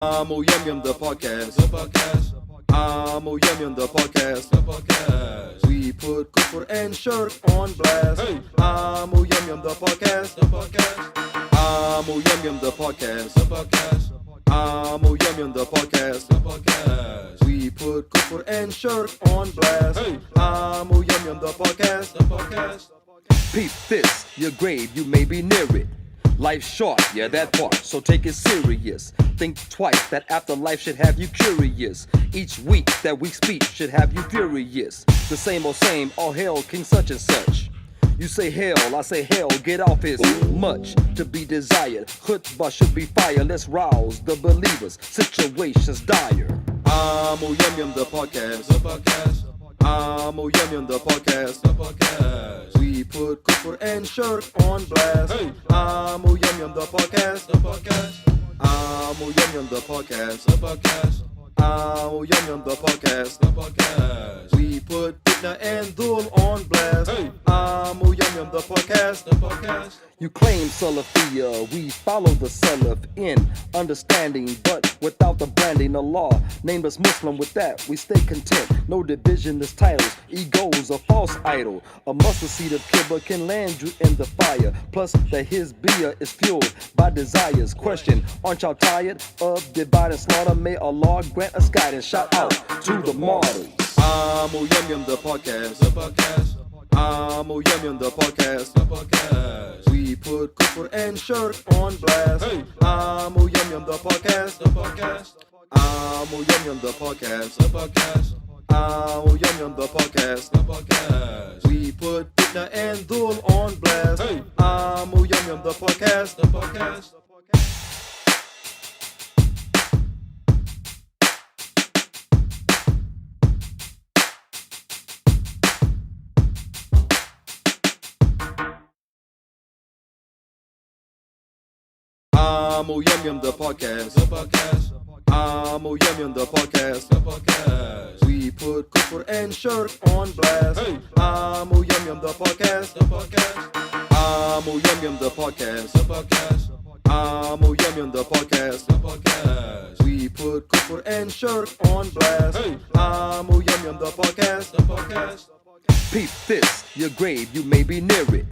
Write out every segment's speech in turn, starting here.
Oh Yum Yum the podcast. The podcast. Oh Yum Yum the podcast. The podcast. We put kufr and shirk on blast. Hey. Oh Yum Yum the podcast. The podcast. Oh Yum Yum the podcast. The podcast. Oh Yum Yum the podcast. The podcast. We put kufr and shirk on blast. Hey. Oh Yum Yum the podcast. The podcast. Peep this, your grave, you may be near it. Life's short, yeah, that part, so take it serious. Think twice, that afterlife should have you curious. Each week, that week's speech should have you furious. The same, all hail King such and such. You say hell, I say hell, get off his much to be desired. Khutbah should be fire, let's rouse the believers. Situations dire. Oh Yum Yum the podcast. The podcast. Oh Yum Yum the podcast. The podcast. We put kufr and shirk on blast. Hey. Oh Yum Yum the podcast. The podcast. Oh Yum Yum the podcast. The podcast. Oh Yum Yum the podcast. The podcast. We put fitna and dhul on blast. Hey. Oh Yum Yum the podcast. The podcast. You claim Salafiyya, we follow the Salaf in understanding, but without the branding. The law named us Muslim, with that we stay content. No division is titles, ego's a false idol. A mustard seed of kibba can land you in the fire. Plus that his beer is fueled by desires. Question, aren't y'all tired of divide and slaughter? May Allah grant us guidance. Shout out to the martyrs. Oh Yum Yum the podcast. The podcast. Oh Yum Yum the podcast. The podcast. We put kufr and shirk on blast. Hey. Oh Yum Yum the podcast. The podcast. Oh Yum Yum the podcast. The podcast. Oh Yum Yum the podcast. The podcast. We put fitna and dhul on blast. Hey. Oh Yum Yum the podcast. The podcast. Oh Yum Yum the podcast. The podcast. Oh Yum Yum the podcast. The podcast. We put kufr and shirk on blast. Hey. Oh Yum Yum the podcast. The podcast. Oh Yum Yum the podcast. The podcast. Oh Yum Yum the podcast. The podcast. We put kufr and shirk on blast. Hey. Oh Yum Yum the podcast. The podcast. Peep this, your grave, you may be near it.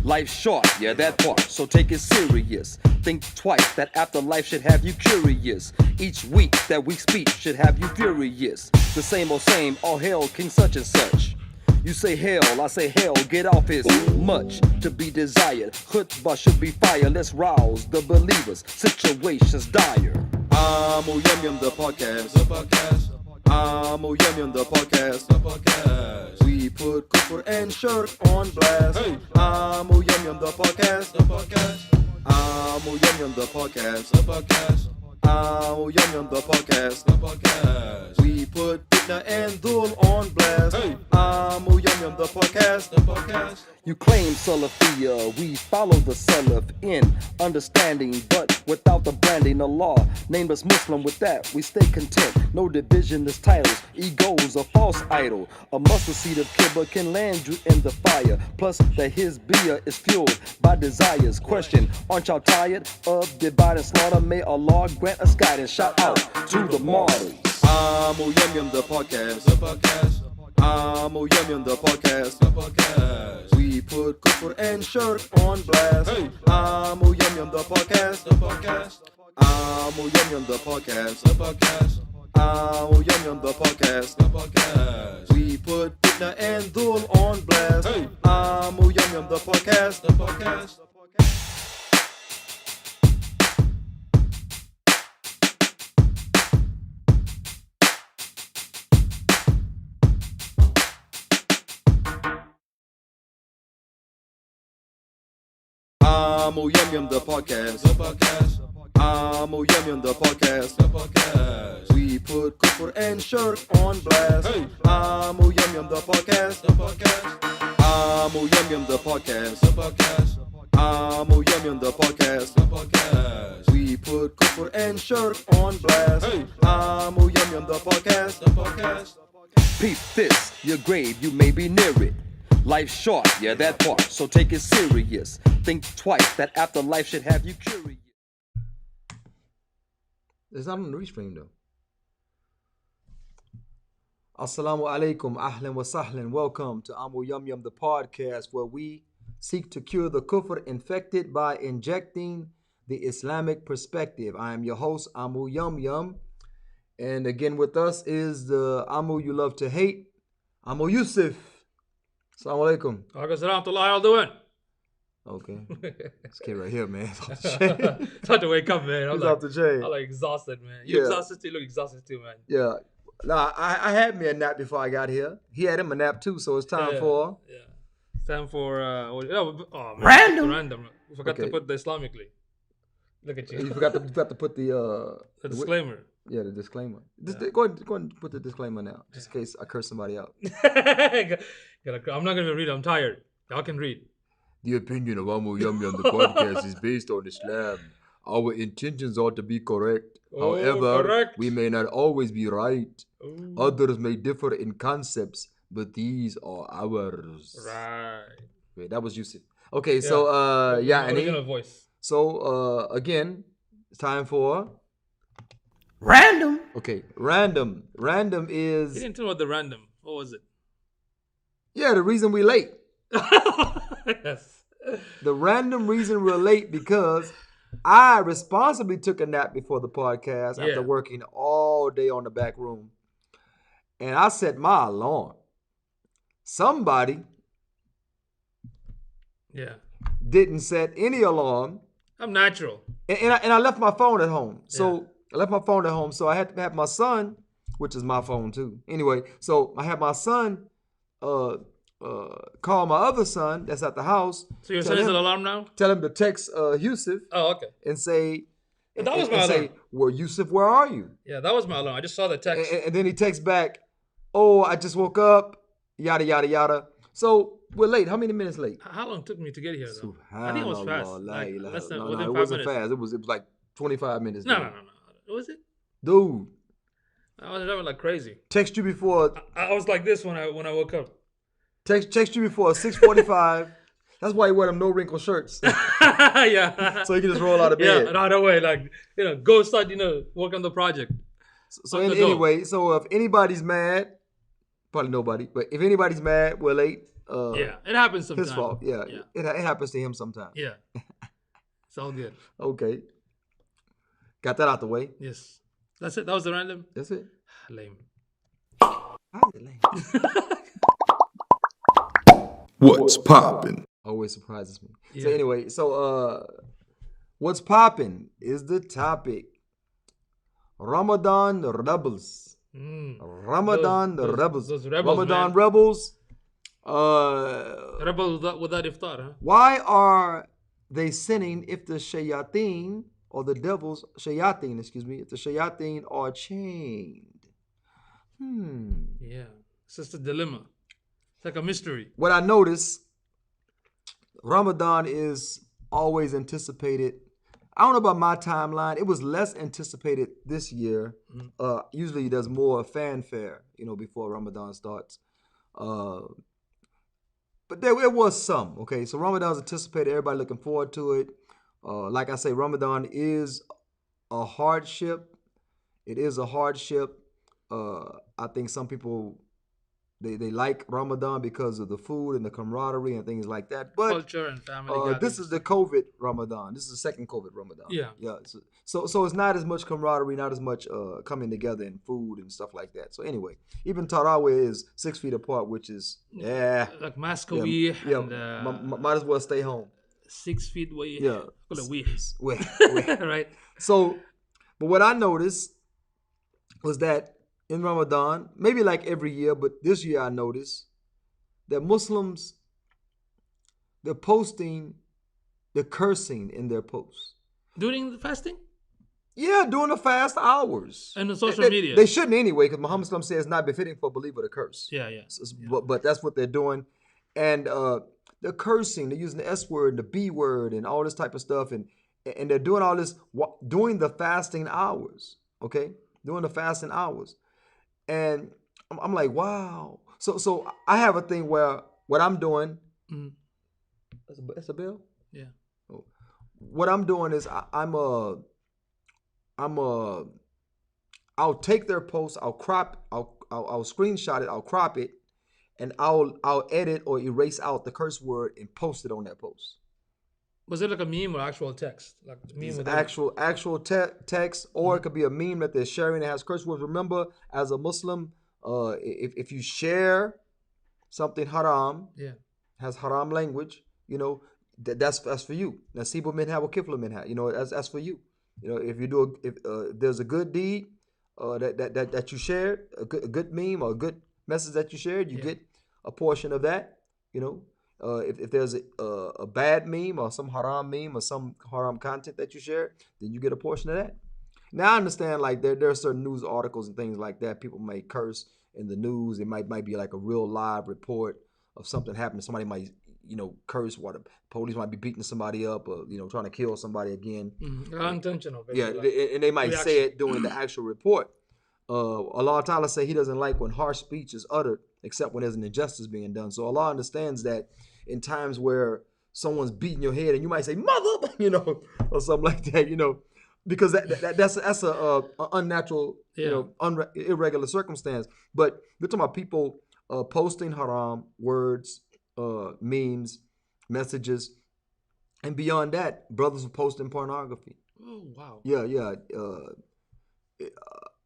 Life's short, yeah, that part, so take it serious. Think twice, that afterlife should have you curious. Each week, that week's speech should have you furious. The same, all hail King such and such. You say hell, I say hell, get off his much to be desired. Khutbah should be fire, let's rouse the believers. Situations dire. Oh Yum Yum the podcast. The podcast. Oh Yum Yum the podcast. The podcast. We put kufr and shirk on blast. Hey. Oh Yum Yum the podcast. The podcast. Oh Yum Yum the podcast. The podcast. Oh Yum Yum the podcast. The podcast. We put fitna and dhul on blast. Hey. Oh Yum Yum the podcast. The podcast. You claim Salafiyya, we follow the Salaf in understanding, but without the branding. The law named us Muslim, with that we stay content. No division is titles, ego's a false idol. A mustard seed of kibba can land you in the fire. Plus that his beer is fueled by desires. Question, aren't y'all tired of divide and slaughter? May Allah grant us guidance. Shout out to the martyrs. Oh Yum Yum the podcast. The podcast. Oh Yum Yum the podcast. The podcast. We put kufr and shirk on blast. Hey. Oh Yum Yum the podcast. The podcast. Oh Yum Yum the podcast. The podcast. Oh Yum Yum the podcast. The podcast. We put fitna and dhul on blast. Hey. Oh Yum Yum the podcast. The podcast. Oh Yum Yum the podcast. The podcast. Oh Yum Yum the podcast. The podcast. We put kufr and shirk on blast. Hey. Oh Yum Yum the podcast. The podcast. Oh Yum Yum the podcast. The podcast. Oh Yum Yum the podcast. The podcast. We put kufr and shirk on blast. Hey. Oh Yum Yum the podcast. The podcast. Peep this, your grave, you may be near it. Life's short, yeah, that part, so take it serious. Think twice, that afterlife should have you curious. It's not on the restream though. Assalamu alaikum, ahlan wa sahlan. Welcome to Amu Yum Yum, the podcast where we seek to cure the kufr infected by injecting the Islamic perspective. I am your host, Amu Yum Yum. And again with us is the Amu you love to hate, Amu Yusuf. Assalamu alaikum. Alaikum how y'all doing? Okay. This kid right here, man. It's hard to wake up, man. He's off the chain. I'm like exhausted, man. You exhausted too? You look exhausted too, man. Yeah. Nah, I had me a nap before I got here. He had him a nap too, so it's time for... Yeah. It's time for... man. Random. We forgot to put the Islamically. Look at you. You forgot to put the disclaimer. Yeah, the disclaimer. Go ahead and put the disclaimer now, just in case I curse somebody out. I'm not going to read. I'm tired. Y'all can read. The opinion of Amu Yum Yum, the podcast, is based on Islam. Our intentions are to be correct. However, we may not always be right. Others may differ in concepts, but these are ours. Right. Wait, that was Yusuf. Okay, so original voice. So again, it's time for random. Okay, random. Random is... You didn't tell me about the random. What was it? Yeah, the reason we late. Yes. The random reason we're late because I responsibly took a nap before the podcast after working all day on the back room. And I set my alarm. Somebody didn't set any alarm. I'm natural. And I left my phone at home. So I left my phone at home. So I had to have my son, which is my phone too. Anyway, so I had my son call my other son that's at the house. So your son is an alarm now? Tell him to text Yusuf. Oh, okay. And say, that was my alarm. Say, well, Yusuf, where are you? Yeah, that was my alarm. I just saw the text. And then he texts back, oh, I just woke up, yada, yada, yada. So we're late. How many minutes late? How long took me to get here, though? I think it was fast. Like, less than, it wasn't fast. It was like 25 minutes. No. Was it? Dude. I was driving like crazy. Text you before. I was like this when I woke up. Text you before 6:45. That's why you wear them no wrinkle shirts. Yeah. So you can just roll out of bed. Yeah, right away. Like, go start, work on the project. So anyway, so if anybody's mad, probably nobody, but if anybody's mad, we're late. It happens sometimes. His fault. Yeah. It happens to him sometimes. Yeah. It's all good. Okay. Got that out the way. Yes. That's it. That was the random. That's it. Lame. How is it lame? What's poppin'? Always surprises me. Yeah. So anyway, what's poppin' is the topic. Ramadan rebels. Ramadan rebels. Those rebels, Ramadan rebels. Rebels without iftar, huh? Why are they sinning if the shayateen or the devils, shayateen, if the shayateen are chained? Yeah. It's just a dilemma. It's like a mystery. What I noticed, Ramadan is always anticipated. I don't know about my timeline. It was less anticipated this year. Usually there's more fanfare, before Ramadan starts. But there was some, okay? So Ramadan's anticipated. Everybody looking forward to it. Like I say, Ramadan is a hardship. It is a hardship. I think some people... They like Ramadan because of the food and the camaraderie and things like that. But culture and family. This is the COVID Ramadan. This is the second COVID Ramadan. Yeah. So it's not as much camaraderie, not as much coming together and food and stuff like that. So anyway, even Tarawih is 6 feet apart, which is like Mascawee. Might as well stay home. 6 feet away. Yeah. Right. So, but what I noticed was that in Ramadan, maybe like every year, but this year I noticed that Muslims, they're posting the cursing in their posts. During the fasting? Yeah, during the fast hours. And the social media. They shouldn't anyway, because Muhammad says it's not befitting for a believer to curse. Yeah. But that's what they're doing. And they're cursing. They're using the S word and the B word and all this type of stuff. And they're doing all this during the fasting hours. Okay? During the fasting hours. And I'm like, wow. So I have a thing where what I'm doing, that's a bell? Yeah. What I'm doing is I'm I'll take their post, I'll screenshot it, I'll crop it, and I'll edit or erase out the curse word and post it on that post. Was it like a meme or actual text? Like meme with Actual text, or it could be a meme that they're sharing that has curse words. Remember, as a Muslim, if you share something haram, has haram language, that's for you. Nasibu minha wa kiflu minha. That's for you. If you do if there's a good deed that you shared, a good meme or a good message that you shared, you get a portion of that. If there's a bad meme or some haram meme or some haram content that you share, then you get a portion of that. Now I understand, like there are certain news articles and things like that. People may curse in the news. It might be like a real live report of something happening. Somebody might curse, what the police might be beating somebody up or trying to kill somebody again. Unintentional. Yeah, and they might say it during the actual report. Allah Ta'ala say He doesn't like when harsh speech is uttered, except when there's an injustice being done. So Allah understands that in times where someone's beating your head and you might say mother, or something like that, because that's a unnatural, irregular circumstance. But we're talking about people posting haram words, memes, messages, and beyond that, brothers are posting pornography. Oh wow. Yeah.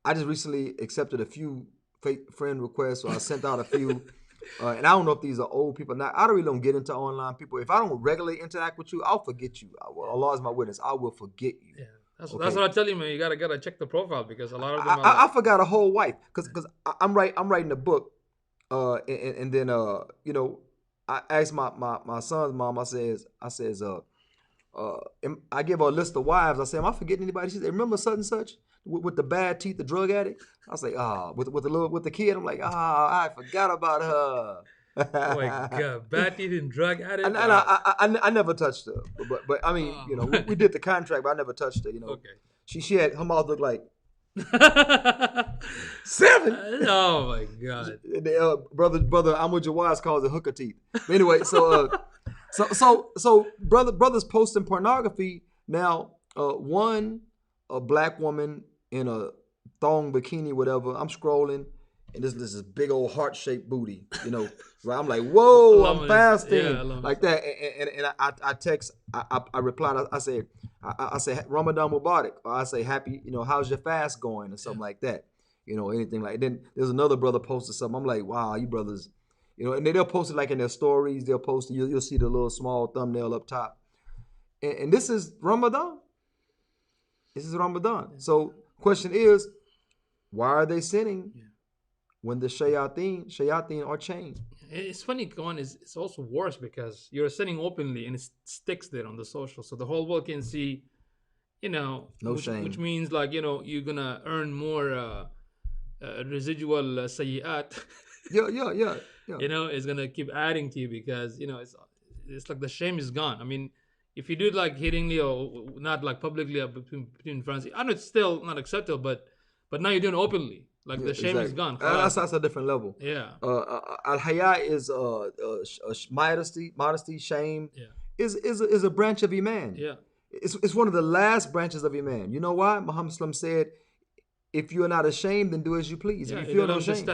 I just recently accepted a few friend requests, so I sent out a few. And I don't know if these are old people. Now, I really don't get into online people. If I don't regularly interact with you, I'll forget you. Allah is my witness. I will forget you. Yeah, that's what I tell you, man. You gotta check the profile because a lot of them. I forgot a whole wife because I'm writing a book, and then I asked my son's mom. I says I give her a list of wives. I say, am I forgetting anybody? She said, remember such and such with the bad teeth, the drug addict. I was like, with the kid. I'm like, I forgot about her. Oh my God, bad teeth and drug addict. And I never touched her, but I mean, we did the contract, but I never touched her. Okay. She had her mouth looked like 7. Oh my God. Brother Ahmad Jawaz calls it hooker teeth. But anyway, so brothers posting pornography now. A black woman in a thong bikini, whatever. I'm scrolling, and this is big old heart-shaped booty, Right? I'm like, whoa, I'm fasting, like that. And I text, I replied, I say Ramadan Mubarak, or I say happy, how's your fast going, or something like that, anything like. Then there's another brother posted something. I'm like, wow, you brothers, and they'll post it like in their stories. They'll post it. You'll see the little small thumbnail up top, and this is Ramadan. This is Ramadan. So question is, why are they sinning when the shayateen are chained? It's funny, Kawan, it's also worse because you're sinning openly and it sticks there on the social. So the whole world can see, no shame. Which means like, you're going to earn more residual sayyat. Yeah. It's going to keep adding to you because, it's like the shame is gone. I mean, if you do it like hittingly or not like publicly between friends, I know it's still not acceptable, but now you're doing it openly. Like the shame is gone. That's a different level. Yeah. Al-haya is modesty, shame. Yeah. Is a branch of Iman. Yeah. It's one of the last branches of Iman. You know why? Muhammad Sallam said, if you are not ashamed, then do as you please. If you feel no shame.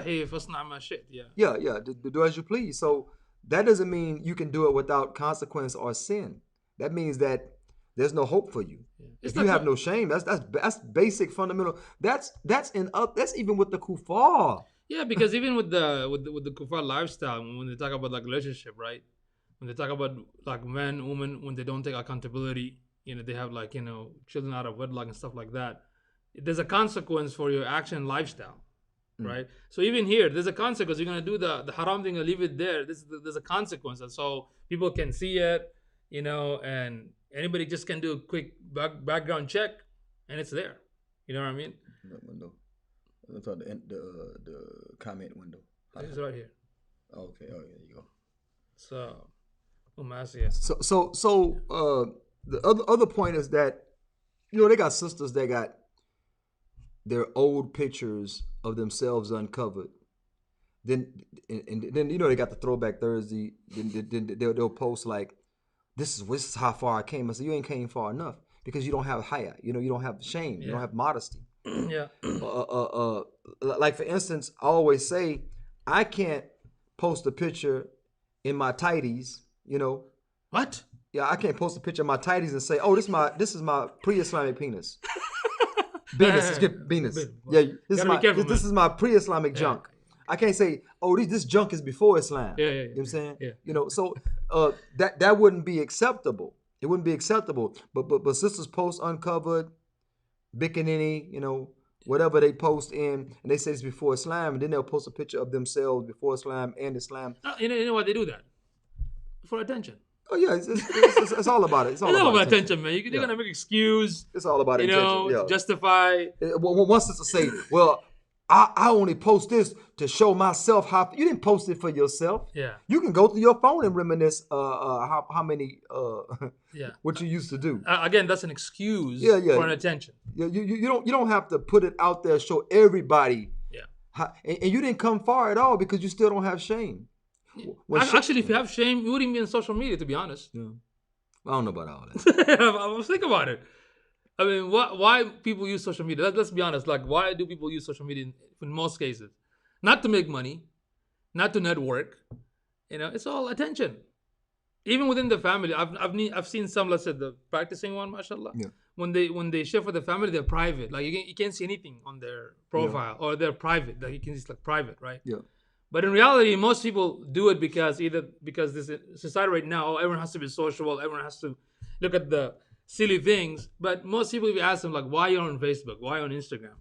Yeah. Do as you please. So that doesn't mean you can do it without consequence or sin. That means that there's no hope for you. Yeah. If you have no shame, that's basic, fundamental. That's even with the kuffar. Yeah, because even with the kuffar lifestyle, when they talk about like relationship, right? When they talk about like men, women, when they don't take accountability, they have like children out of wedlock and stuff like that. There's a consequence for your action and lifestyle, right? So even here, there's a consequence. You're gonna do the haram thing and leave it there. There's a consequence, and so people can see it. And anybody just can do a quick background check, and it's there. You know what I mean? The window. I'm talking the comment window. It's right here. Okay. Oh, there you go. So, the other point is that they got sisters that got their old pictures of themselves uncovered. Then they got the Throwback Thursday. Then they'll post like, this is how far I came. I said, you ain't came far enough because you don't have haya. You don't have shame. You don't have modesty. Yeah. Like for instance, I always say I can't post a picture in my tighties. You know, What? yeah, I can't post a picture of my tighties and say, "Oh, this is my pre-Islamic penis." Venus, excuse Venus. Yeah, this is Gotta be my careful, this man. is my pre-Islamic Yeah. junk. I can't say, "Oh, this junk is before Islam." Yeah, You know what I'm saying? yeah. You know, so that wouldn't be acceptable. It wouldn't be acceptable. But sisters post uncovered, bikini, you know, whatever they post in, and they say it's before Islam, and then they'll post a picture of themselves before Islam and Islam. You know why they do that? For attention. Oh yeah, it's all about it. It's all It's all about about attention, man. They're Yeah. gonna make excuse. It's all about You intention. know, Yeah. to justify. One sister say, "Well, I only post this to show myself how." You didn't post it for yourself. Yeah. You can go through your phone and reminisce how many Yeah. what you used to do. Again, that's an excuse Yeah, yeah. for an attention. You don't have to put it out there, show everybody. Yeah. And you didn't come far at all because you still don't have shame. Actually, if you have shame, you wouldn't be on social media, to be honest. Yeah. I don't know about all that. I was thinking about it. I mean, why people use social media? Let's be honest. Like, why do people use social media in most cases? Not to make money, not to network. You know, it's all attention. Even within the family, I've seen some, let's say, the practicing one, mashallah. Yeah. When they share for the family, they're private. Like you can't see anything on their profile, or they're private. Like you can see it's like private, right? Yeah. But in reality, most people do it because this society right now, everyone has to be sociable, everyone has to look at the silly things. But most people, if you ask them, like, why you're on Facebook, why on Instagram,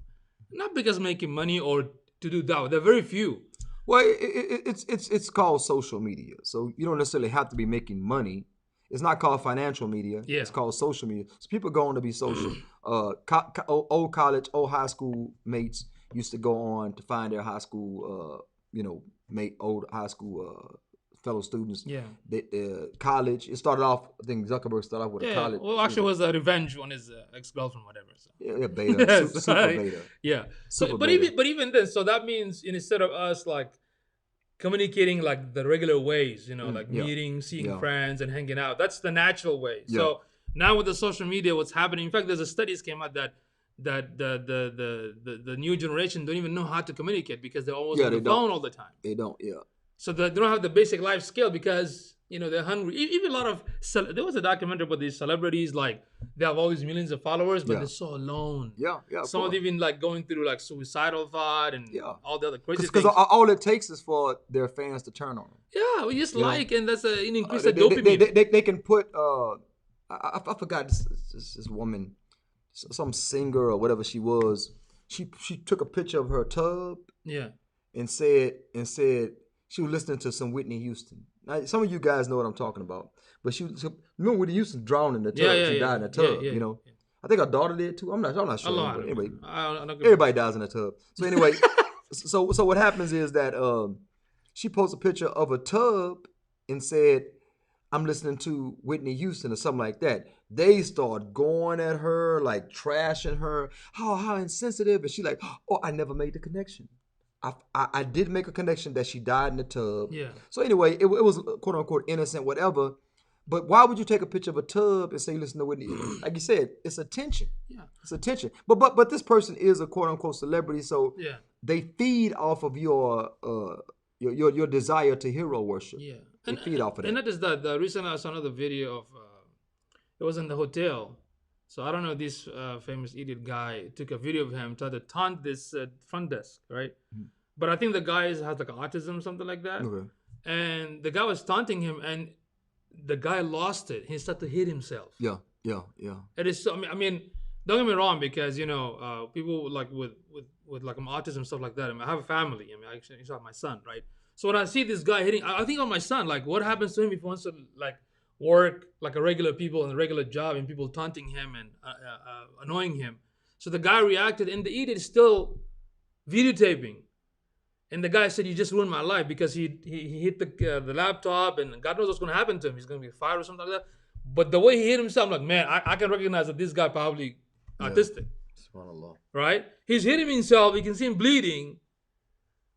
not because making money or to do that. There are very few. Well, it's called social media, so you don't necessarily have to be making money. It's not called financial media. Yeah. It's called social media. So people go on to be social. Old college, old high school mates used to go on to find their high school, old high school fellow students. Yeah. College. It started off. I think Zuckerberg started off with a college. Well, actually, it was a revenge on his ex-girlfriend, whatever. So. Yeah, beta, super beta. Yeah. So, Super but beta. even then, so that means instead of us like communicating like the regular ways, like yeah. meeting, seeing Yeah. friends, and hanging out. That's the natural way. Yeah. So now with the social media, what's happening? In fact, there's a studies came out that the new generation don't even know how to communicate because they're always on the phone all the time. They don't. Yeah. So they don't have the basic life skill because they're hungry. Even a lot of there was a documentary about these celebrities, like they have all these millions of followers, but Yeah. they're so alone. Yeah. Some of them even like going through like suicidal thought and all the other crazy things. Because all it takes is for their fans to turn on them. Yeah, we just and that's an increase the dopamine. They can put I forgot this woman, some singer or whatever she was. She took a picture of her tub. Yeah. And said she was listening to some Whitney Houston. Now, some of you guys know what I'm talking about. But remember Whitney Houston drowned in the tub. She died in the tub. Yeah. I think her daughter did too. I'm not sure. Allah, But anyway, I don't everybody dies in the tub. So anyway, so what happens is that she posted a picture of a tub and said, "I'm listening to Whitney Houston" or something like that. They start going at her, like trashing her. How insensitive. And she like, "Oh, I never made the connection. I did make a connection that she died in the tub." Yeah. So anyway, it was quote unquote innocent, whatever. But why would you take a picture of a tub and say listen to Whitney? Like you said, it's attention. Yeah. It's attention. But this person is a quote unquote celebrity, so Yeah. they feed off of your desire to hero worship. Yeah. They feed off of that. And not just that. The recent I saw another video of it was in the hotel. So I don't know, this famous idiot guy took a video of him tried to taunt this front desk, right? Mm-hmm. But I think the guy has like autism, something like that. Okay. And the guy was taunting him, and the guy lost it. He started to hit himself. Yeah. It is. So, I mean, don't get me wrong, because people like with like autism stuff like that. I mean, I have a family. I mean, I actually have my son, right? So when I see this guy hitting, I think of my son. Like, what happens to him if he wants to like work like a regular people in a regular job, and people taunting him and annoying him? So the guy reacted, and the idiot is still videotaping. And the guy said, "You just ruined my life," because he hit the laptop, and God knows what's going to happen to him. He's going to be fired or something like that. But the way he hit himself, I'm like, man, I can recognize that this guy probably autistic. SubhanAllah. Right? He's hitting himself. You can see him bleeding.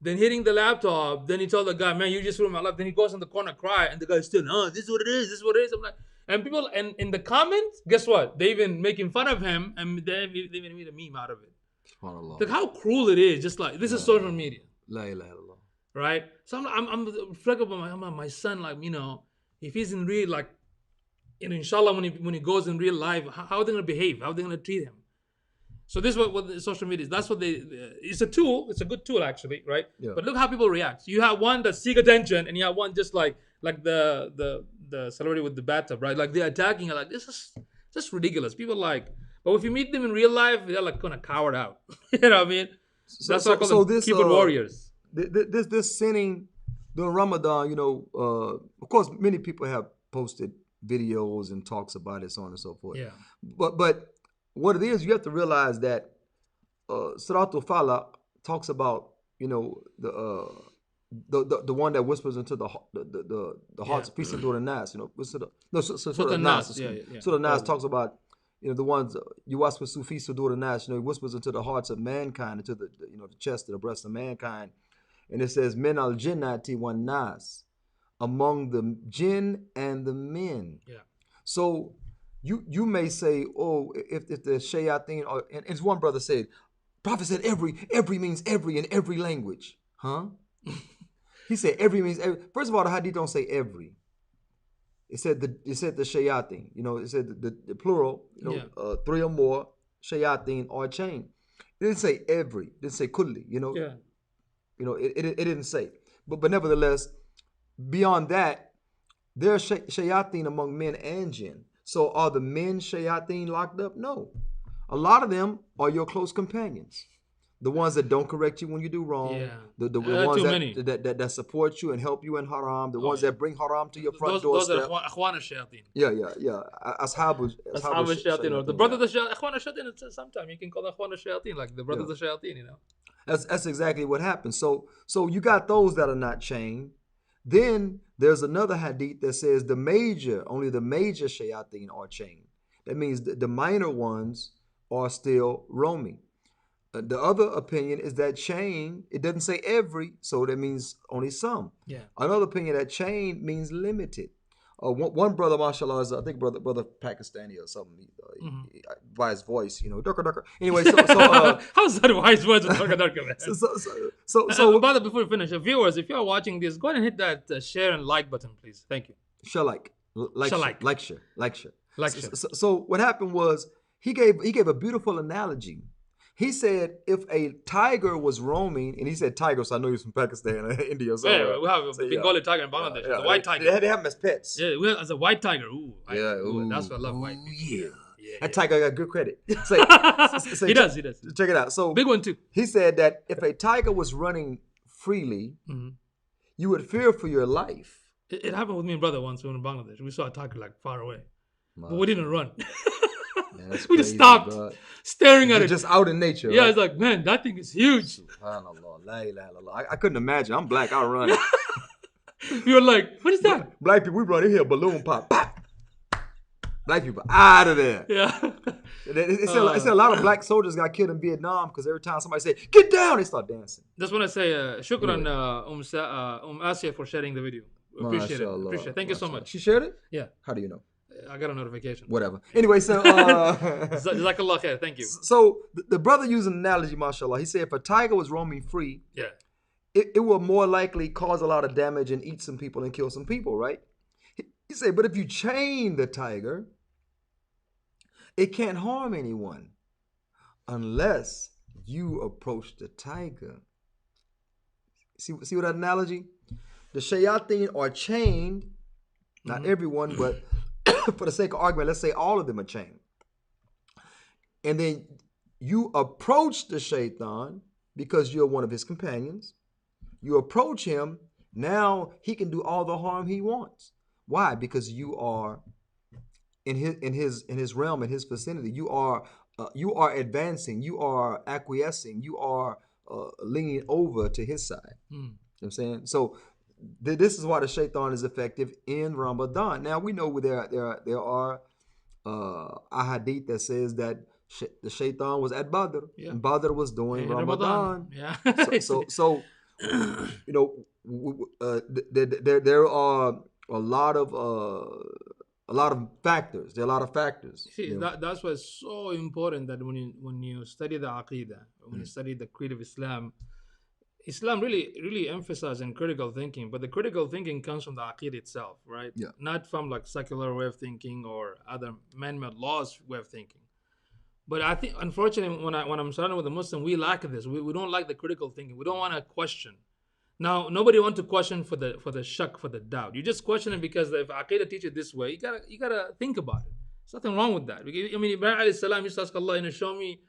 Then hitting the laptop. Then he told the guy, "Man, you just ruined my life." Then he goes in the corner, cry, and the guy's still, "Oh, this is what it is. This is what it is." I'm like, and people, and in the comments, guess what? They even making fun of him, and they even made a meme out of it. SubhanAllah. Look how cruel it is. Just like this is social media, La ilaha illallah. right? So I'm reflecting about my son. Like, you know, if he's in real, like, you know, inshallah, when he goes in real life, how are they gonna behave? How are they gonna treat him? So this is what the social media is. That's what it's a tool. It's a good tool, actually, right? Yeah. But look how people react. You have one that seek attention, and you have one just like the celebrity with the bathtub, right? Like they're attacking. Like, this is just ridiculous. People like, but if you meet them in real life, they're like kind of cowered out. You know what I mean? That's what I call them keyboard warriors. This sinning during Ramadan, you know, of course, many people have posted videos and talks about it, so on and so forth. Yeah. But what it is, you have to realize that Suratul Falaq talks about, you know, the one that whispers into the hearts of Fi Sudur Nas, you know, Surah Nas. Surah Nas talks about, you know, the ones Yuwaswisu Fi Sudur Nas, you know, he whispers into the hearts of mankind, into the you know, the chest, the breast of mankind, and it says min al jinnati wan nas, among the jinn and the men. Yeah. So you may say, oh, if the shayateen, and as one brother said, Prophet said every means every in every language. Huh? He said every means every. First of all, the hadith don't say every. It said the shayateen. You know, it said the plural, you know, 3 or more shayateen or chain. It didn't say every. It didn't say kulli, you know. Yeah. You know, it didn't say. But nevertheless, beyond that, there are shayateen among men and jinn. So are the men shayateen locked up? No. A lot of them are your close companions. The ones that don't correct you when you do wrong. Yeah. The ones that support you and help you in haram. The ones that bring haram to your front doorstep. Those are akhwan al-shayateen. Yeah. Ashab al-shayateen. Or the brothers of akhwan al-shayateen, sometimes you can call them akhwan al-shayateen, like the brothers of shayateen, you know. That's exactly what happens. So you got those that are not chained. Then there's another hadith that says only the major shayateen are chained. That means the minor ones are still roaming. The other opinion is that chain, it doesn't say every, so that means only some. Yeah. Another opinion that chain means limited. One brother, mashallah, is I think brother Pakistani or something, by his voice, you know, darker. Anyway, so how's that wise words with darker, man? So brother, before we finish, viewers, if you're watching this, go ahead and hit that share and like button, please. Thank you. Like share. So what happened was he gave a beautiful analogy. He said if a tiger was roaming, and he said tiger, so I know he's from Pakistan or India. So, yeah, we have a Bengali tiger in Bangladesh. The white tiger. They have them as pets. Yeah, we have as a white tiger. Ooh, that's what I love white people. Yeah. That tiger got good credit. He does. Check it out. So big one too. He said that if a tiger was running freely, you would fear for your life. It happened with me and brother once when we were in Bangladesh. We saw a tiger like far away, but we didn't run. Man, we just stopped staring at it. Just out in nature. Yeah, right? It's like, man, that thing is huge. SubhanAllah, la ilaha illallah. I couldn't imagine. I'm black. I'll run. You were like, what is that? Black people, we run in here, balloon pop. Black people, out of there. Yeah. It's a lot of black soldiers got killed in Vietnam because every time somebody say, get down, they start dancing. Just want to say, shukran, Asya, for sharing the video. Appreciate it. Thank you so much. She shared it? Yeah. How do you know? I got a notification. Whatever. Anyway, so Jazakallah khair. Thank you. So the brother used an analogy, mashallah. He said if a tiger was roaming free, it will more likely cause a lot of damage and eat some people and kill some people, right? He said, but if you chain the tiger, it can't harm anyone unless you approach the tiger. See what that analogy? The shayateen are chained, not everyone, but for the sake of argument, let's say all of them are chained. And then you approach the shaitan because you're one of his companions. You approach him, now he can do all the harm he wants. Why? Because you are in his realm, in his vicinity. You are advancing, you are acquiescing, you are leaning over to his side. You know what I'm saying? So this is why the shaitan is effective in Ramadan. Now we know there are a hadith that says that the shaitan was at Badr, and Badr was doing Ramadan. Yeah. So you know, there are a lot of a lot of factors. There are a lot of factors. See, that's why it's so important that when you study the Aqidah, when you study the creed of Islam, Islam really emphasizes in critical thinking, but the critical thinking comes from the Aqid itself, right? Yeah. Not from like secular way of thinking or other man-made laws way of thinking. But I think, unfortunately, when I'm surrounded with a Muslim, we lack this. We don't like the critical thinking. We don't want to question. Now, nobody wants to question for the shak, for the doubt. You just question it because if Aqidah teaches it this way, you gotta think about it. There's nothing wrong with that. I mean, Ibrahim alayhi salam used to ask Allah, show me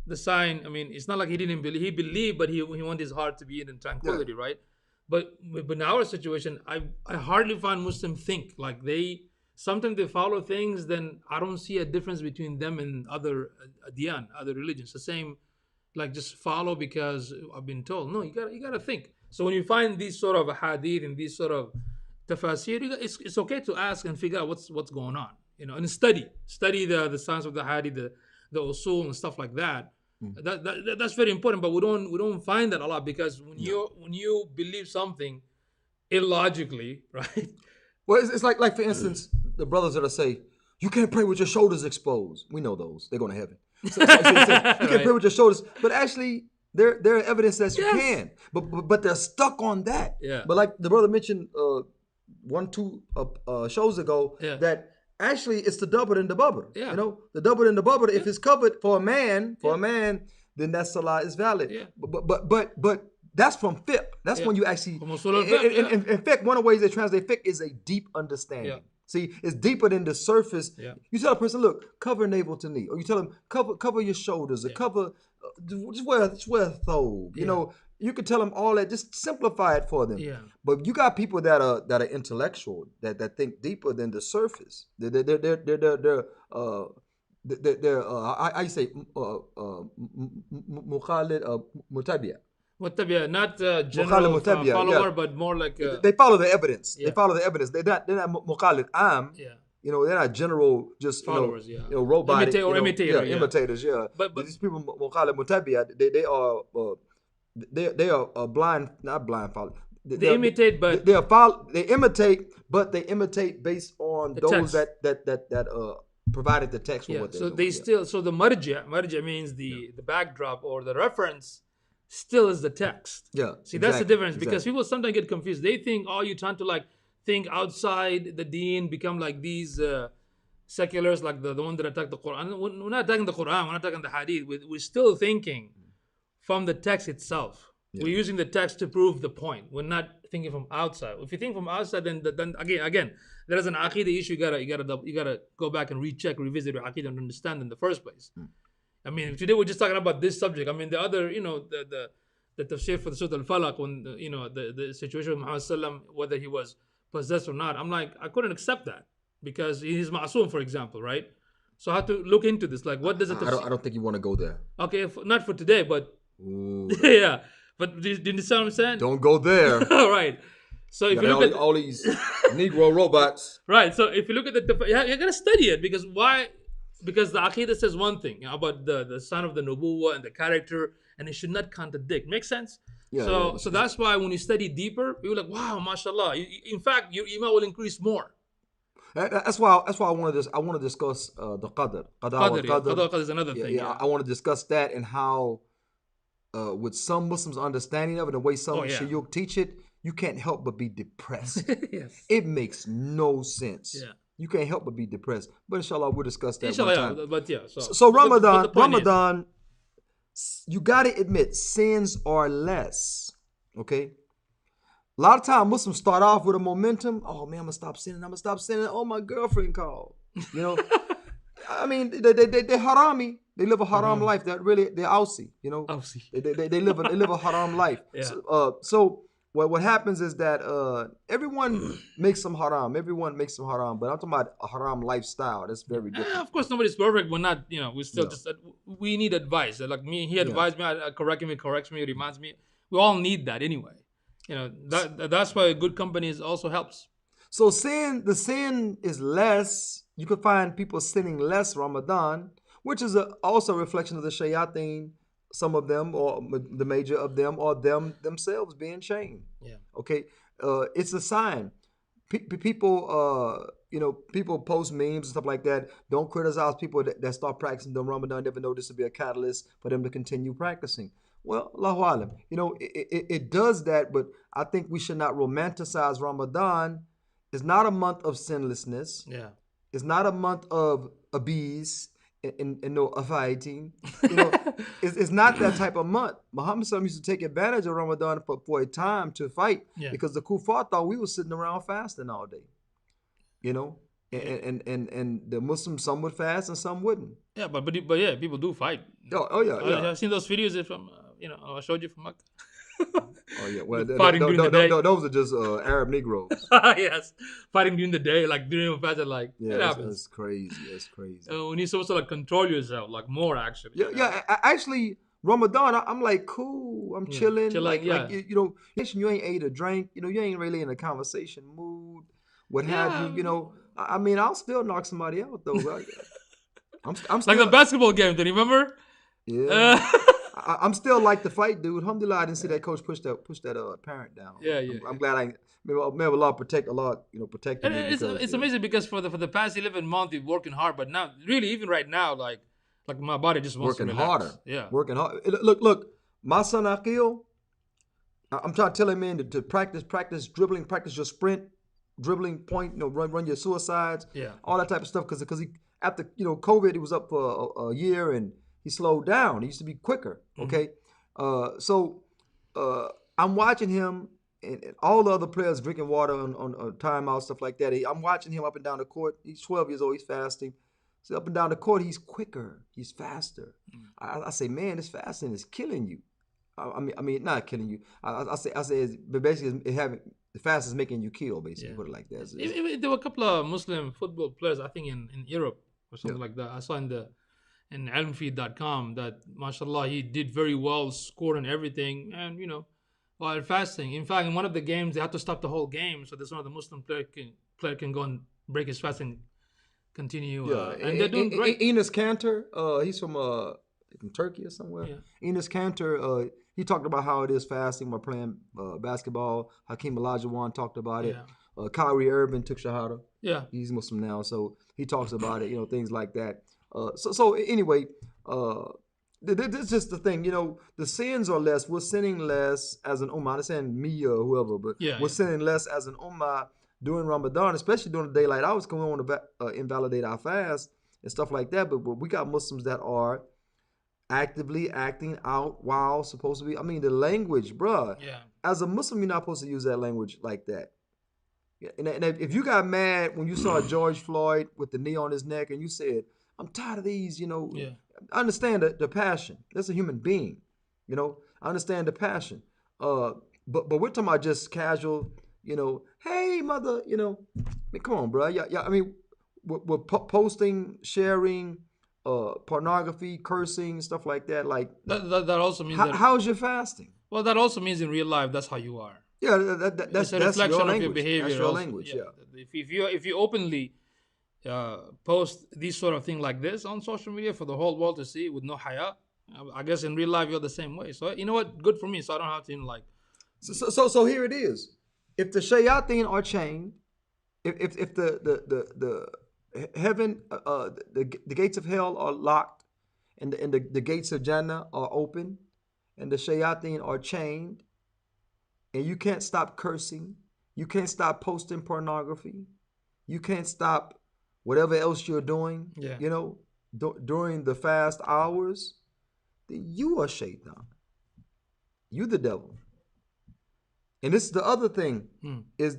the sign. I mean, it's not like he didn't believe. He believed, but he wanted his heart to be in tranquility, right? But in our situation, I hardly find Muslims think like sometimes they follow things. Then I don't see a difference between them and other adyan, other religions. The same, like just follow because I've been told. No, you gotta think. So when you find these sort of hadith and these sort of tafasir, it's okay to ask and figure out what's going on, and study the science of the hadith, the usul and stuff like that. That's very important, but we don't find that a lot because when you believe something illogically, right? Well, it's like for instance, the brothers that say you can't pray with your shoulders exposed. We know those; they're going to heaven. So you can't pray with your shoulders, but actually, there are evidence that you can. But they're stuck on that. Yeah. But like the brother mentioned 1-2 shows ago, that actually it's the double and the bubble. Yeah. The double and the bubble. If it's covered for a man, then that salah is valid. Yeah. But that's from fiqh. That's when you actually. In fact, one of the ways they translate fiqh is a deep understanding. Yeah. See, it's deeper than the surface. Yeah. You tell a person, look, cover navel to knee, or you tell them cover your shoulders, or cover, just wear a thobe. You can tell them all that. Just simplify it for them. Yeah. But you got people that are intellectual, that think deeper than the surface. They're how you say mutabiya. Not general follower, but more like they follow the evidence. They follow the evidence. They're not muqallid am. Yeah. They're not general, just followers. robotic. Imitators. Yeah. But these people muqallid mutabiya, they are blind, not blind followers. They imitate, but they imitate, but they imitate based on those text. that provided the text for what they're doing. So the marja means the backdrop or the reference still is the text. Yeah. See, that's the difference because people sometimes get confused. They think, you're trying to like think outside the deen, become like these seculars, like the one that attack the Quran. We're not attacking the Quran. We're not attacking the Hadith. We're still thinking from the text itself. Yeah. We're using the text to prove the point. We're not thinking from outside. If you think from outside, then again, there is an aqidah issue. You gotta go back and recheck, revisit your aqidah and understand in the first place. I mean, today we're just talking about this subject. I mean, the other, the tafsir for the Surah Al-Falaq, when the situation with Muhammad sallam, whether he was possessed or not, I'm like, I couldn't accept that because he's ma'asum, for example, right? So I had to look into this. Like, what does it? I don't think you want to go there. Okay, not for today, but yeah. But do you understand what I'm saying? Don't go there. All right. So if you look at all these Negro robots, right? So if you look at you gotta study it because why? Because the Aqidah says one thing about the son of the Nubuwwah and the character, and it should not contradict. Make sense? Yeah. So that's why when you study deeper, you're like, wow, mashallah. In fact, your iman will increase more. That's why I want to discuss the qadr. Qadr is another thing. Yeah, I want to discuss that and how, with some Muslims' understanding of it, the way some Shuyukh teach it, you can't help but be depressed. Yes. It makes no sense. Yeah. You can't help but be depressed. But inshallah, we'll discuss that one time. But yeah. So Ramadan, you got to admit, sins are less. Okay? A lot of times Muslims start off with a momentum. Oh, man, I'm going to stop sinning. Oh, my girlfriend called. I mean, they're harami. They live a haram life. They're aussie, They live a haram life. Yeah. So what happens is that everyone makes some haram. But I'm talking about a haram lifestyle. That's very different. Of course, nobody's perfect. We're not, we still we need advice. Like me, he advised me, corrects me, reminds me. We all need that anyway. That's why good company also helps. So the sin is less. You can find people sinning less Ramadan, which is also a reflection of the shayateen. Some of them, or the major of them, or themselves being chained. Yeah. Okay. It's a sign. People, people post memes and stuff like that. Don't criticize people that start practicing during Ramadan. Never know this will be a catalyst for them to continue practicing. Well, Allahu Alam. It does that, but I think we should not romanticize Ramadan. It's not a month of sinlessness. Yeah. It's not a month of abuse and no fighting. It's not that type of month. Muhammad SAW used to take advantage of Ramadan for a time to fight because the kuffar thought we were sitting around fasting all day. And the Muslims, some would fast and some wouldn't. Yeah, but yeah, people do fight. Oh yeah. I've seen those videos from I showed you from Makkah. Oh yeah, well, fighting during the day. Those are just Arab Negroes. Yes, fighting during the day, like during the fast, like it happens. That's crazy. That's crazy. When you're supposed to like control yourself, like more actually. Yeah. Actually, Ramadan, I'm like cool. I'm chilling. Like you ain't ate or drank. You ain't really in a conversation mood. What have you? I mean, I'll still knock somebody out though. I'm still, like the basketball game. Do you remember? Yeah. I'm still like the fight, dude. Alhamdulillah, I didn't see that coach push that parent down. I'm glad may Allah protect me. It's amazing because for the past 11 months you're working hard, but now really even right now like my body just wants working to relax. harder. Yeah, working hard. Look, my son Aqil, I'm trying to tell him man to practice dribbling, practice your sprint, dribbling point. Run your suicides. Yeah, all that type of stuff because he after COVID he was up for a year and he slowed down. He used to be quicker. Okay. So I'm watching him and all the other players drinking water on timeout, stuff like that. I'm watching him up and down the court. He's 12 years old. He's fasting. So up and down the court, he's quicker. He's faster. I say, man, this fasting is killing you. I mean, not killing you. I say, but basically, the fast is making you kill. Basically, put it like that. There were a couple of Muslim football players, I think, in Europe or something like that. I saw in ilmfeed.com that mashallah he did very well, scored and everything, and while fasting. In fact, in one of the games they had to stop the whole game so this one of the Muslim player can go and break his fast and continue. And they're doing great. Enes Kanter, he's from Turkey or somewhere. Enes Kanter, he talked about how it is fasting while playing basketball. Hakeem Olajuwon talked about it. Kyrie Irving took Shahada. Yeah, he's Muslim now, so he talks about it. Things like that. So anyway, this is just the thing. The sins are less. We're sinning less as an ummah. I'm not saying me or whoever, but we're sinning less as an ummah during Ramadan, especially during the daylight hours, because we want to invalidate our fast and stuff like that. But we got Muslims that are actively acting out while supposed to be. I mean, the language, bruh. Yeah. As a Muslim, you're not supposed to use that language like that. And if you got mad when you saw George Floyd with the knee on his neck and you said, I'm tired of these, I understand the passion. That's a human being, I understand the passion. But we're talking about just casual, hey, mother, I mean, come on, bro. Yeah, I mean, we're posting, sharing, pornography, cursing, stuff like that. Like that also means how's your fasting? Well, that also means in real life, that's how you are. Yeah, that's a reflection your of your behavior. That's your also. language, If you openly post these sort of thing like this on social media for the whole world to see with no haya, I guess in real life you're the same way. So you know what? Good for me. So I don't have to even like. So here it is. If the shayateen are chained, if the heaven, the gates of hell are locked, and the gates of Jannah are open, and the shayateen are chained, and you can't stop cursing, you can't stop posting pornography, you can't stop whatever else you're doing, during the fast hours, then you are shaitan. You the devil. And this is the other thing, is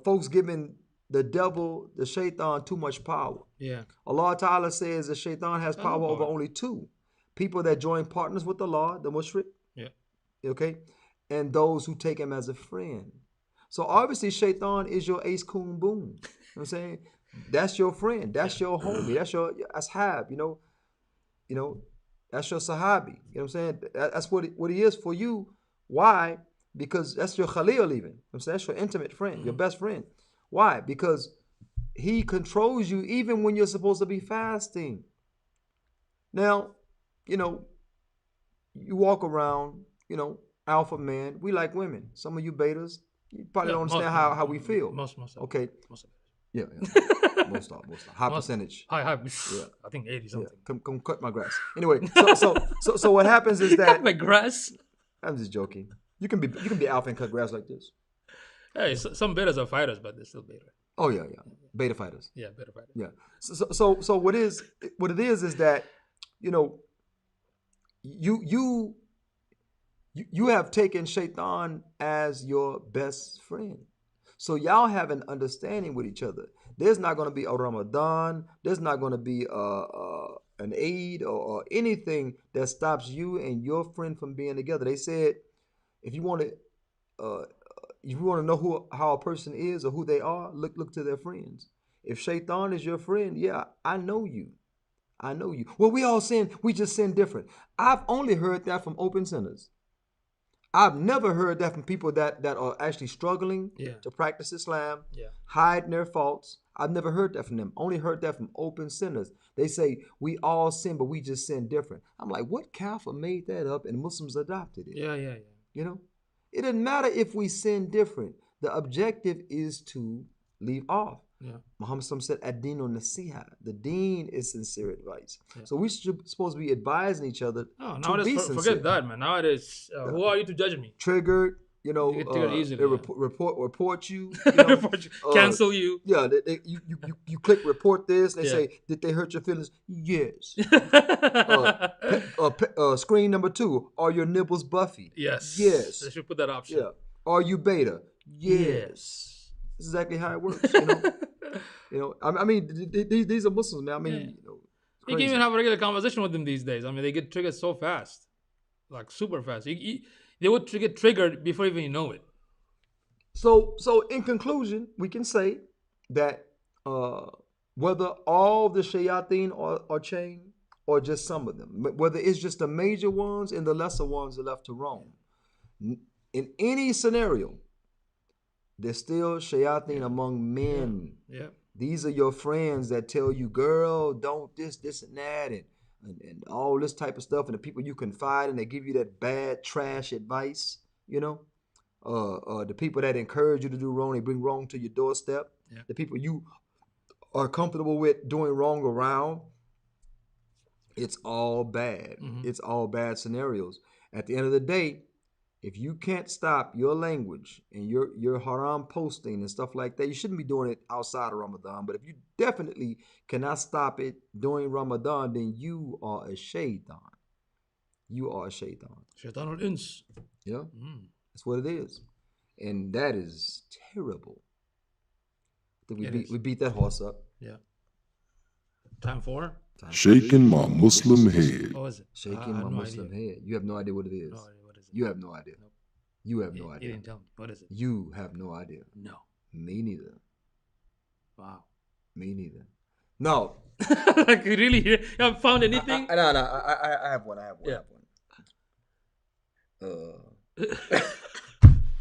folks giving the devil, the shaitan, too much power. Yeah. Allah Ta'ala says the shaitan has power over only two. People that join partners with Allah, the mushrik. Yeah. Okay? And those who take him as a friend. So obviously shaitan is your ace coon boom. You know what I'm saying? That's your friend. That's your homie. That's your ashab, that's your sahabi. You know what I'm saying? That's what he is for you. Why? Because that's your khalil even. You know what I'm saying? That's your intimate friend, your best friend. Why? Because he controls you even when you're supposed to be fasting. Now, you walk around, alpha man. We like women. Some of you betas, you probably don't understand how we feel. Most. Okay. Yeah, most are. High percentage. High. Yeah. I think 80 Yeah, something. come cut my grass. Anyway, so what happens is that My grass. I'm just joking. You can be alpha and cut grass like this. Hey, some betas are fighters, but they're still beta. Oh yeah. Beta fighters. Yeah, beta fighters. Yeah. So what it is that, you know, you have taken Shaitan as your best friend. So y'all have an understanding with each other. There's not going to be a Ramadan. There's not going to be an Eid or anything that stops you and your friend from being together. They said if you want to know how a person is or who they are, look to their friends. If Shaitan is your friend, yeah, I know you. Well, we all sin. We just sin different. I've only heard that from open sinners. I've never heard that from people that are actually struggling to practice Islam, hiding their faults. I've never heard that from them. Only heard that from open sinners. They say we all sin, but we just sin different. I'm like, what kafir made that up and Muslims adopted it? Yeah. You know, it doesn't matter if we sin different. The objective is to leave off. Yeah. Muhammad said, ad-dinu nasiha. The deen is sincere advice. Yeah. So we're supposed to be advising each other. Oh, nowadays, forget that, man. Nowadays, who are you to judge me? Triggered, you know, you get triggered easily, they report you, you know, report you. Cancel you. Yeah, you click report this. They say, did they hurt your feelings? Yes. Screen number 2, are your nipples buffy? Yes. They should put that option. Yeah. Are you beta? Yes. This is exactly how it works, you know. You know, I mean, these are Muslims, man. I mean, you know, you can't even have a regular conversation with them these days. I mean, they get triggered so fast, like super fast. They would get triggered before even you know it. So in conclusion, we can say that whether all the shayateen are chained or just some of them, whether it's just the major ones and the lesser ones are left to roam, in any scenario, there's still shayateen among men. Yeah. These are your friends that tell you, girl, don't this and that and all this type of stuff. And the people you confide in, they give you that bad trash advice, you know. The people that encourage you to do wrong, they bring wrong to your doorstep. Yeah. The people you are comfortable with doing wrong around, it's all bad. Mm-hmm. It's all bad scenarios. At the end of the day, if you can't stop your language and your haram posting and stuff like that, you shouldn't be doing it outside of Ramadan. But if you definitely cannot stop it during Ramadan, then you are a shaitan. You are a shaitan. Shaitan al-ins. Yeah, that's what it is. And that is terrible. I think we beat that horse up. Yeah. Time for? Shaking my Muslim head. What was it? Shaking my Muslim head. You have no idea what it is. No idea. What is it? You have no idea. Nope. You have no idea. You didn't tell me. What is it? You have no idea. No. Me neither. Wow. Me neither. No. Like, really? You haven't found anything? No. I have one. Yeah.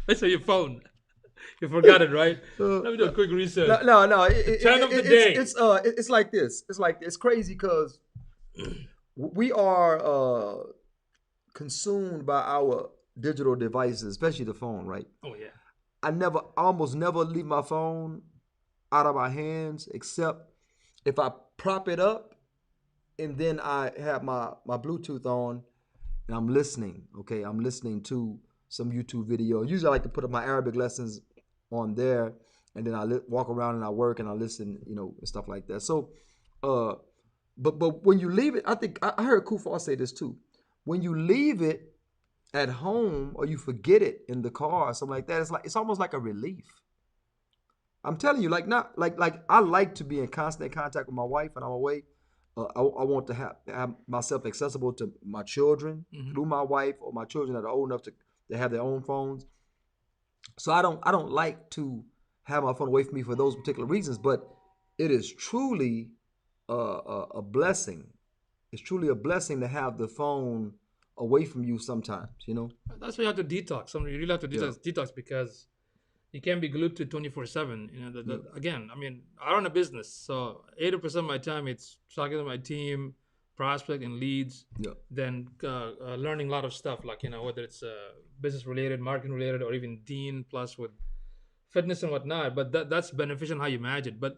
That's your phone. You forgot it, right? Let me do a quick research. No. Turn of the day. It's like this. It's crazy because we are consumed by our digital devices, especially the phone, right? Oh yeah. I almost never leave my phone out of my hands except if I prop it up and then I have my Bluetooth on and I'm listening. Okay, I'm listening to some YouTube video. Usually I like to put up my Arabic lessons on there, and then I walk around and I work and I listen, you know, and stuff like that. So, but when you leave it, I think I heard Kufar say this too. When you leave it at home or you forget it in the car or something like that, it's almost like a relief. I'm telling you, I like to be in constant contact with my wife when I'm away. I want to have myself accessible to my children through my wife, or my children that are old enough to have their own phones. So I don't like to have my phone away from me for those particular reasons, but it is truly a blessing. It's truly a blessing to have the phone away from you sometimes, you know. That's why you have to detox. You really have to detox because you can't be glued to 24/7. You know, again, I mean, I run a business, so 80% of my time it's talking to my team, prospect and leads. Yeah. Then learning a lot of stuff, like, you know, whether it's business related, marketing related, or even Dean plus with fitness and whatnot, but that's beneficial in how you manage it. But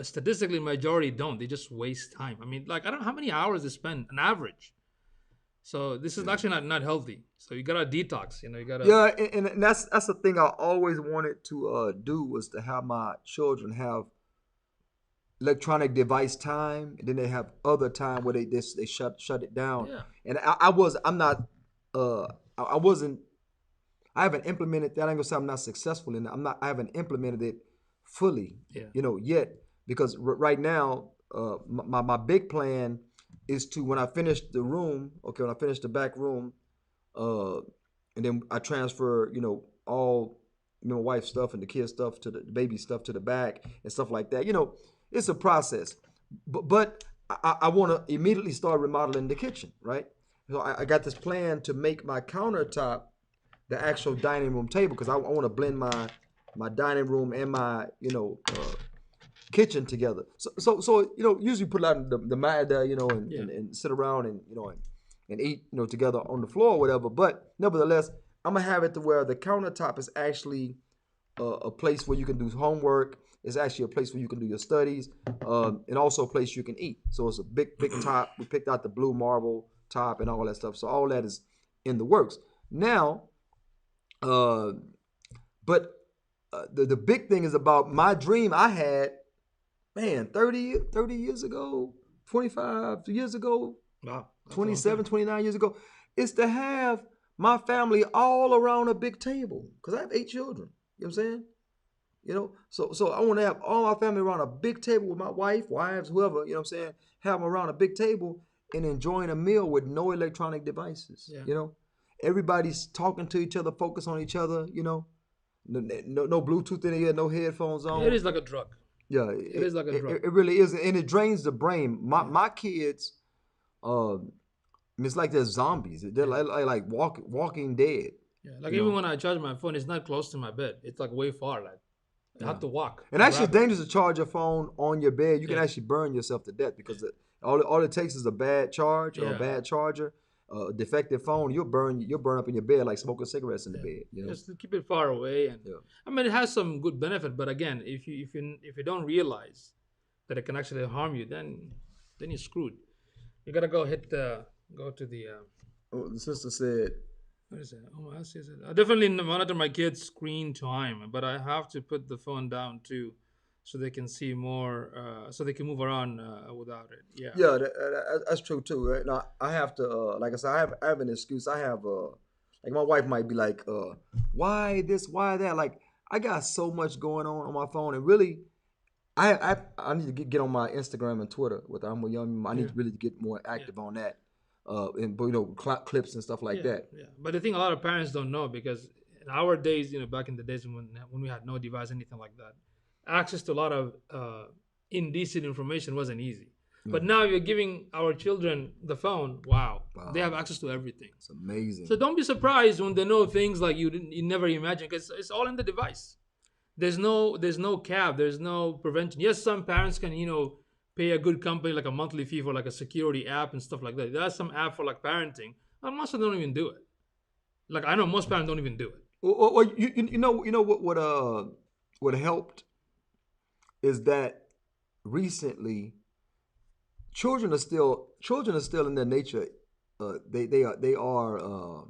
statistically, majority don't. They just waste time. I mean, like I don't know how many hours they spend an average. So this is actually not healthy. So you gotta detox. You gotta. Yeah, and that's the thing I always wanted to do, was to have my children have electronic device time, and then they have other time where they shut it down. Yeah. And I wasn't, I haven't implemented that. I ain't gonna say I'm not successful in it. I haven't implemented it fully, yet, because right now, my big plan is to, when I finish the room, when I finish the back room, and then I transfer, all my wife's stuff and the kids' stuff to the baby stuff to the back and stuff like that. It's a process, but I want to immediately start remodeling the kitchen, right? So I got this plan to make my countertop the actual dining room table, because I want to blend my dining room and my kitchen together. So usually put out the mat there, and sit around and and eat together on the floor or whatever. But nevertheless, I'm gonna have it to where the countertop is actually a place where you can do homework. It's actually a place where you can do your studies, and also a place you can eat. So it's a big top. We picked out the blue marble top and all that stuff. So all that is in the works now. But the big thing is about my dream I had, man, 30 years ago, 25 years ago, Wow. 27, 29 years ago, is to have my family all around a big table, because I have 8 children. You know what I'm saying? So I want to have all my family around a big table with my wives, whoever, have them around a big table and enjoying a meal with no electronic devices. Yeah. Everybody's talking to each other, focus on each other, no Bluetooth in the ear, no headphones on. It is like a drug. Yeah, it is like a drug. It really is, and it drains the brain. My kids, it's like they're zombies. They're like walking dead. Yeah, like even when I charge my phone, it's not close to my bed. It's like way far. Like I have to walk. And actually, it's dangerous to charge your phone on your bed. You can actually burn yourself to death, because all it takes is a bad charge or a bad charger, a defective phone. You'll burn up in your bed like smoking cigarettes in the bed. Just to keep it far away. And I mean, it has some good benefit, but again, if you don't realize that it can actually harm you, then you're screwed. You gotta go to the. The sister said, what is it? Oh, I see. I definitely monitor my kids' screen time, but I have to put the phone down too, so they can see more, so they can move around without it. Yeah. Yeah, that's true too. Right now, I have to, like I said, I have an excuse. I have, like my wife might be like, why this, why that? Like I got so much going on my phone, and really, I need to get on my Instagram and Twitter with I'm a young. I need to really get more active on that. And clips and stuff like that. Yeah, but the thing a lot of parents don't know, because in our days, back in the days when we had no device, anything like that, access to a lot of indecent information wasn't easy. But now you're giving our children the phone. Wow. They have access to everything. It's amazing. So don't be surprised when they know things like you never imagined, because it's all in the device. There's no cap. There's no prevention. Yes, some parents can pay a good company like a monthly fee for like a security app and stuff like that. There's some app for like parenting, but most of them don't even do it. Like I know most parents don't even do it. Well, you know what helped is that recently children are still in their nature. They are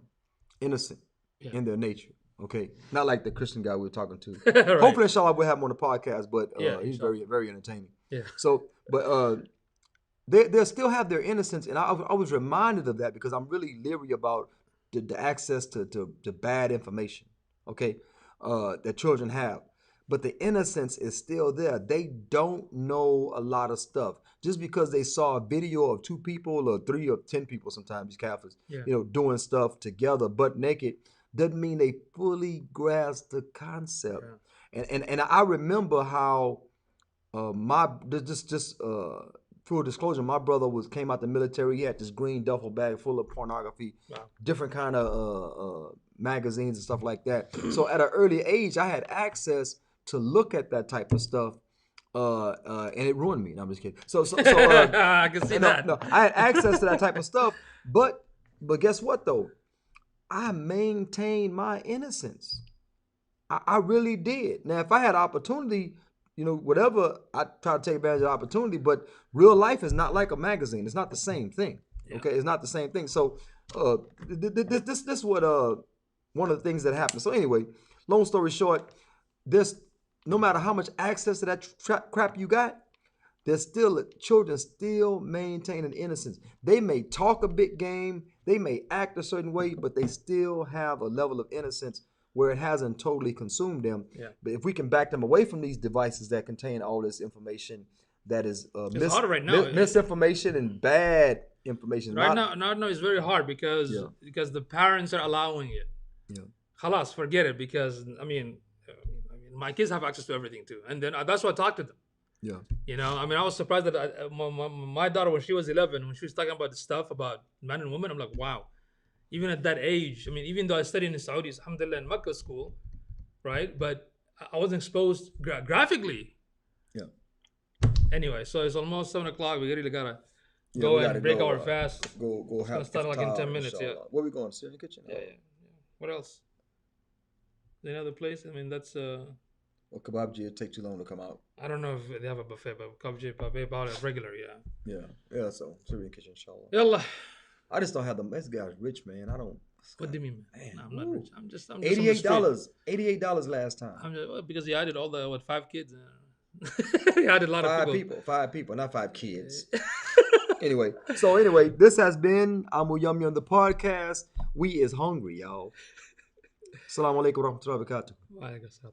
innocent in their nature. Okay, not like the Christian guy we were talking to. Right. Hopefully, inshallah, we'll have him on the podcast. But he's very, very entertaining. Yeah. So, but they still have their innocence, and I was reminded of that, because I'm really leery about the access to bad information. Okay, that children have, but the innocence is still there. They don't know a lot of stuff just because they saw a video of 2 people or 3 or 10 people. Sometimes these Catholics, doing stuff together, butt naked. Doesn't mean they fully grasp the concept. Yeah. And I remember how full disclosure, my brother came out the military. He had this green duffel bag full of pornography, different kind of magazines and stuff like that. So at an early age, I had access to look at that type of stuff, and it ruined me. No, I'm just kidding. So I can see that. No, I had access to that type of stuff, but guess what though? I maintained my innocence. I really did. Now, if I had opportunity, whatever, I try to take advantage of opportunity. But real life is not like a magazine. It's not the same thing. Yeah. Okay, it's not the same thing. So, this what one of the things that happened. So anyway, long story short, no matter how much access to that crap you got, there's still children still maintaining innocence. They may talk a big game, they may act a certain way, but they still have a level of innocence where it hasn't totally consumed them. Yeah. But if we can back them away from these devices that contain all this information that is it's harder right now. Misinformation and bad information. Right now it's very hard because the parents are allowing it. Yeah. Khalas, forget it, because I mean my kids have access to everything too, and then that's why I talk to them. Yeah. I was surprised that my daughter, when she was 11, when she was talking about the stuff about man and woman, I'm like, wow. Even at that age, even though I studied in Saudi, alhamdulillah, in Makkah school, right? But I wasn't exposed graphically. Yeah. Anyway, so it's almost 7 o'clock. We really gotta go and break our fast. Go it's gonna start like in 10 minutes. Inshallah. Yeah. Where we going? Sit in the kitchen? Yeah. What else? Any other place? That's Well, kebabji, it take too long to come out. I don't know if they have a buffet, but kebabji about it regular, Yeah. So sit in the kitchen, inshallah. Yallah. I just don't have them. This guy's rich, man. I don't. What do you mean, man? No, I'm not rich. I'm just $88. $88 last time. Because he added all the 5 kids. He added a lot of people. 5 people, not 5 kids. Anyway, this has been Amu Yummy on the podcast. We is hungry, y'all. Assalamu alaikum wa rahmatullahi wa barakatuh. Wa alaikum assalam.